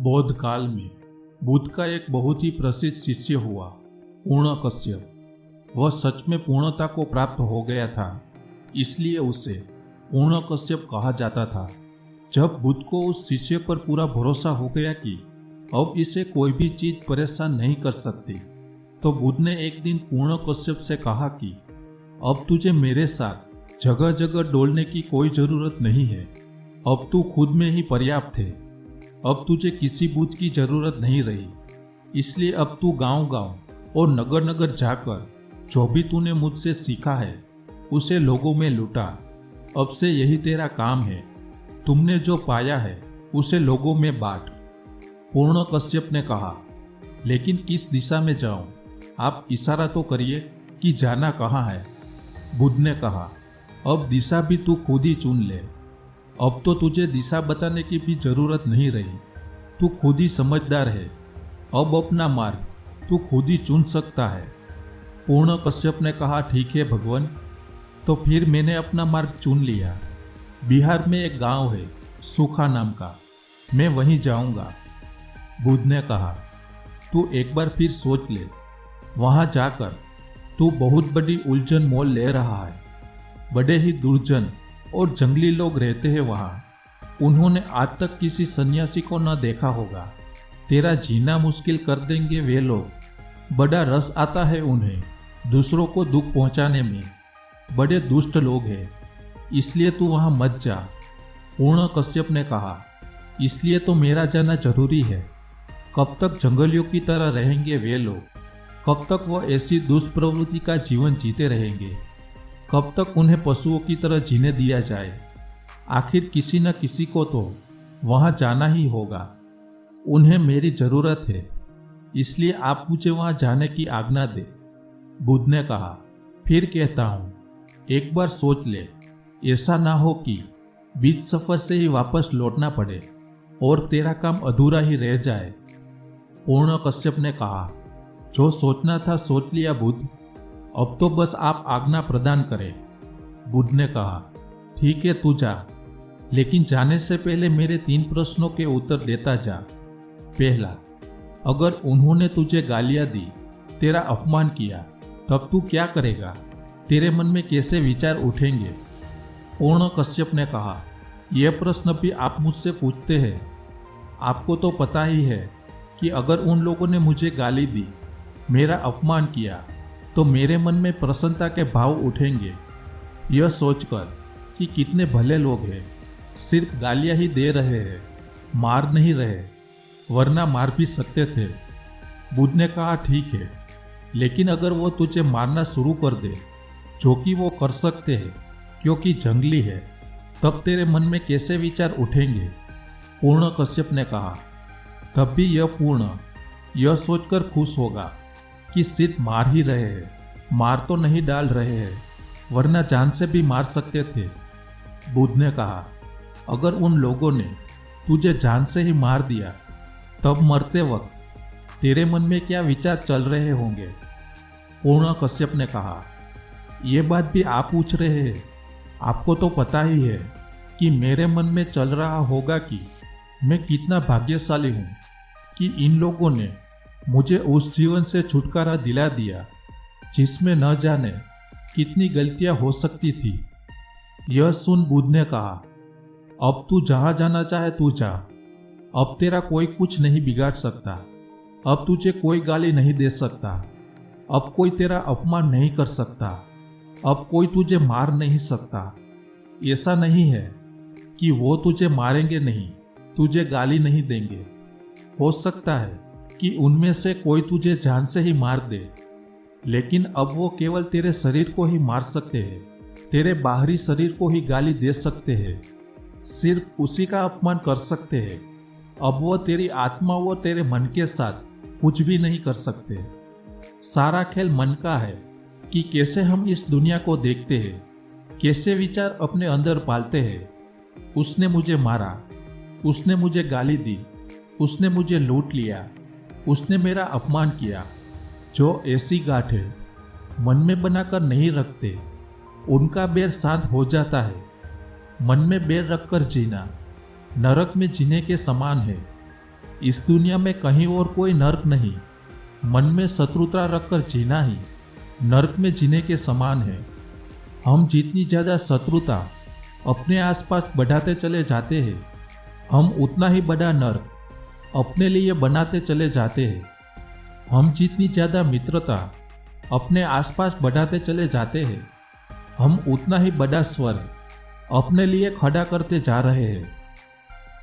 बौद्ध काल में बुद्ध का एक बहुत ही प्रसिद्ध शिष्य हुआ पूर्णकश्यप। वह सच में पूर्णता को प्राप्त हो गया था, इसलिए उसे पूर्णकश्यप कहा जाता था। जब बुद्ध को उस शिष्य पर पूरा भरोसा हो गया कि अब इसे कोई भी चीज परेशान नहीं कर सकती, तो बुद्ध ने एक दिन पूर्णकश्यप से कहा कि अब तुझे मेरे साथ जगह जगह डोलने की कोई जरूरत नहीं है। अब तू खुद में ही पर्याप्त है। अब तुझे किसी बुद्ध की जरूरत नहीं रही। इसलिए अब तू गांव गांव और नगर नगर जाकर जो भी तूने मुझसे सीखा है उसे लोगों में लुटा। अब से यही तेरा काम है। तुमने जो पाया है उसे लोगों में बांट। पूर्णकश्यप ने कहा, लेकिन किस दिशा में जाऊं? आप इशारा तो करिए कि जाना कहाँ है। बुद्ध ने कहा, अब दिशा भी तू खुद ही चुन ले। अब तो तुझे दिशा बताने की भी जरूरत नहीं रही। तू खुद ही समझदार है। अब अपना मार्ग तू खुद ही चुन सकता है। पूर्णकश्यप ने कहा, ठीक है भगवान। तो फिर मैंने अपना मार्ग चुन लिया। बिहार में एक गांव है सुखा नाम का, मैं वहीं जाऊंगा। बुद्ध ने कहा, तू एक बार फिर सोच ले। वहां जाकर तू बहुत बड़ी उलझन मोल ले रहा है। बड़े ही दुर्जन और जंगली लोग रहते हैं वहां। उन्होंने आज तक किसी सन्यासी को न देखा होगा। तेरा जीना मुश्किल कर देंगे वे लोग। बड़ा रस आता है उन्हें दूसरों को दुख पहुंचाने में। बड़े दुष्ट लोग हैं, इसलिए तू वहां मत जा। पूर्णकश्यप ने कहा, इसलिए तो मेरा जाना जरूरी है। कब तक जंगलियों की तरह रहेंगे वे लोग? कब तक वो ऐसी दुष्प्रवृत्ति का जीवन जीते रहेंगे? कब तक उन्हें पशुओं की तरह जीने दिया जाए? आखिर किसी न किसी को तो वहां जाना ही होगा। उन्हें मेरी जरूरत है, इसलिए आप मुझे वहां जाने की आज्ञा दे। बुद्ध ने कहा, फिर कहता हूं, एक बार सोच ले। ऐसा ना हो कि बीच सफर से ही वापस लौटना पड़े और तेरा काम अधूरा ही रह जाए। पूर्णकश्यप ने कहा, जो सोचना था सोच लिया बुद्ध। अब तो बस आप आज्ञा प्रदान करें। बुद्ध ने कहा, ठीक है तू जा, लेकिन जाने से पहले मेरे 3 प्रश्नों के उत्तर देता जा। पहला, अगर उन्होंने तुझे गालियां दी, तेरा अपमान किया, तब तू क्या करेगा? तेरे मन में कैसे विचार उठेंगे? पूर्णकश्यप ने कहा, यह प्रश्न भी आप मुझसे पूछते हैं। आपको तो पता ही है कि अगर उन लोगों ने मुझे गाली दी, मेरा अपमान किया, तो मेरे मन में प्रसन्नता के भाव उठेंगे। यह सोचकर कि कितने भले लोग हैं, सिर्फ गालियां ही दे रहे हैं, मार नहीं रहे, वरना मार भी सकते थे। बुद्ध ने कहा, ठीक है, लेकिन अगर वो तुझे मारना शुरू कर दे, जो कि वो कर सकते हैं क्योंकि जंगली है, तब तेरे मन में कैसे विचार उठेंगे? पूर्णकश्यप ने कहा, तब भी यह पूर्ण यह सोचकर खुश होगा कि सिर्फ मार ही रहे हैं, मार तो नहीं डाल रहे हैं, वरना जान से भी मार सकते थे। बुद्ध ने कहा, अगर उन लोगों ने तुझे जान से ही मार दिया, तब मरते वक्त तेरे मन में क्या विचार चल रहे होंगे? पूर्णकश्यप ने कहा, यह बात भी आप पूछ रहे हैं? आपको तो पता ही है कि मेरे मन में चल रहा होगा कि मैं कितना भाग्यशाली हूं कि इन लोगों ने मुझे उस जीवन से छुटकारा दिला दिया जिसमें न जाने कितनी गलतियां हो सकती थी। यह सुन बुद्ध ने कहा, अब तू जहां जाना चाहे तू जा। अब तेरा कोई कुछ नहीं बिगाड़ सकता। अब तुझे कोई गाली नहीं दे सकता। अब कोई तेरा अपमान नहीं कर सकता। अब कोई तुझे मार नहीं सकता। ऐसा नहीं है कि वो तुझे मारेंगे नहीं, तुझे गाली नहीं देंगे। हो सकता है कि उनमें से कोई तुझे जान से ही मार दे, लेकिन अब वो केवल तेरे शरीर को ही मार सकते हैं, तेरे बाहरी शरीर को ही गाली दे सकते हैं, सिर्फ उसी का अपमान कर सकते हैं। अब वो तेरी आत्मा व तेरे मन के साथ कुछ भी नहीं कर सकते। सारा खेल मन का है कि कैसे हम इस दुनिया को देखते हैं, कैसे विचार अपने अंदर पालते हैं। उसने मुझे मारा, उसने मुझे गाली दी, उसने मुझे लूट लिया, उसने मेरा अपमान किया। जो ऐसी गांठें मन में बनाकर नहीं रखते, उनका बैर शांत हो जाता है। मन में बैर रखकर जीना नरक में जीने के समान है। इस दुनिया में कहीं और कोई नर्क नहीं। मन में शत्रुता रखकर जीना ही नर्क में जीने के समान है। हम जितनी ज़्यादा शत्रुता अपने आसपास बढ़ाते चले जाते हैं, हम उतना ही बड़ा नर्क अपने लिए बनाते चले जाते हैं। हम जितनी ज़्यादा मित्रता अपने आसपास बढ़ाते चले जाते हैं, हम उतना ही बड़ा स्वर्ग अपने लिए खड़ा करते जा रहे हैं।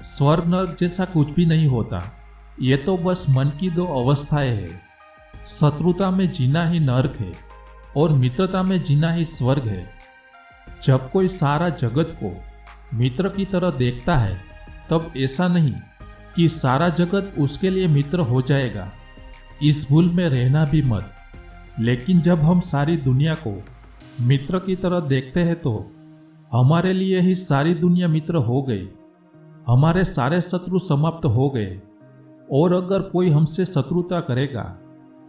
स्वर्ग नर्क जैसा कुछ भी नहीं होता, ये तो बस मन की दो अवस्थाएं हैं। शत्रुता में जीना ही नर्क है और मित्रता में जीना ही स्वर्ग है। जब कोई सारा जगत को मित्र की तरह देखता है, तब ऐसा नहीं कि सारा जगत उसके लिए मित्र हो जाएगा। इस भूल में रहना भी मत। लेकिन जब हम सारी दुनिया को मित्र की तरह देखते हैं, तो हमारे लिए ही सारी दुनिया मित्र हो गई। हमारे सारे शत्रु समाप्त हो गए। और अगर कोई हमसे शत्रुता करेगा,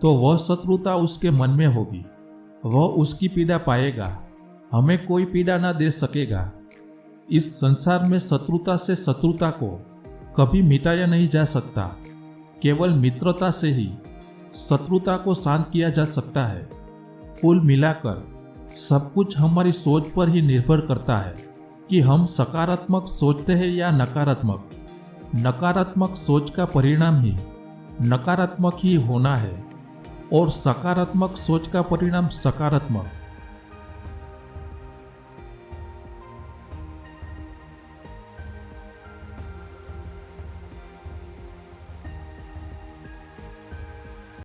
तो वह शत्रुता उसके मन में होगी। वह उसकी पीड़ा पाएगा, हमें कोई पीड़ा ना दे सकेगा। इस संसार में शत्रुता से शत्रुता को कभी मिटाया नहीं जा सकता। केवल मित्रता से ही शत्रुता को शांत किया जा सकता है। कुल मिलाकर सब कुछ हमारी सोच पर ही निर्भर करता है कि हम सकारात्मक सोचते हैं या नकारात्मक। नकारात्मक सोच का परिणाम ही नकारात्मक ही होना है और सकारात्मक सोच का परिणाम सकारात्मक।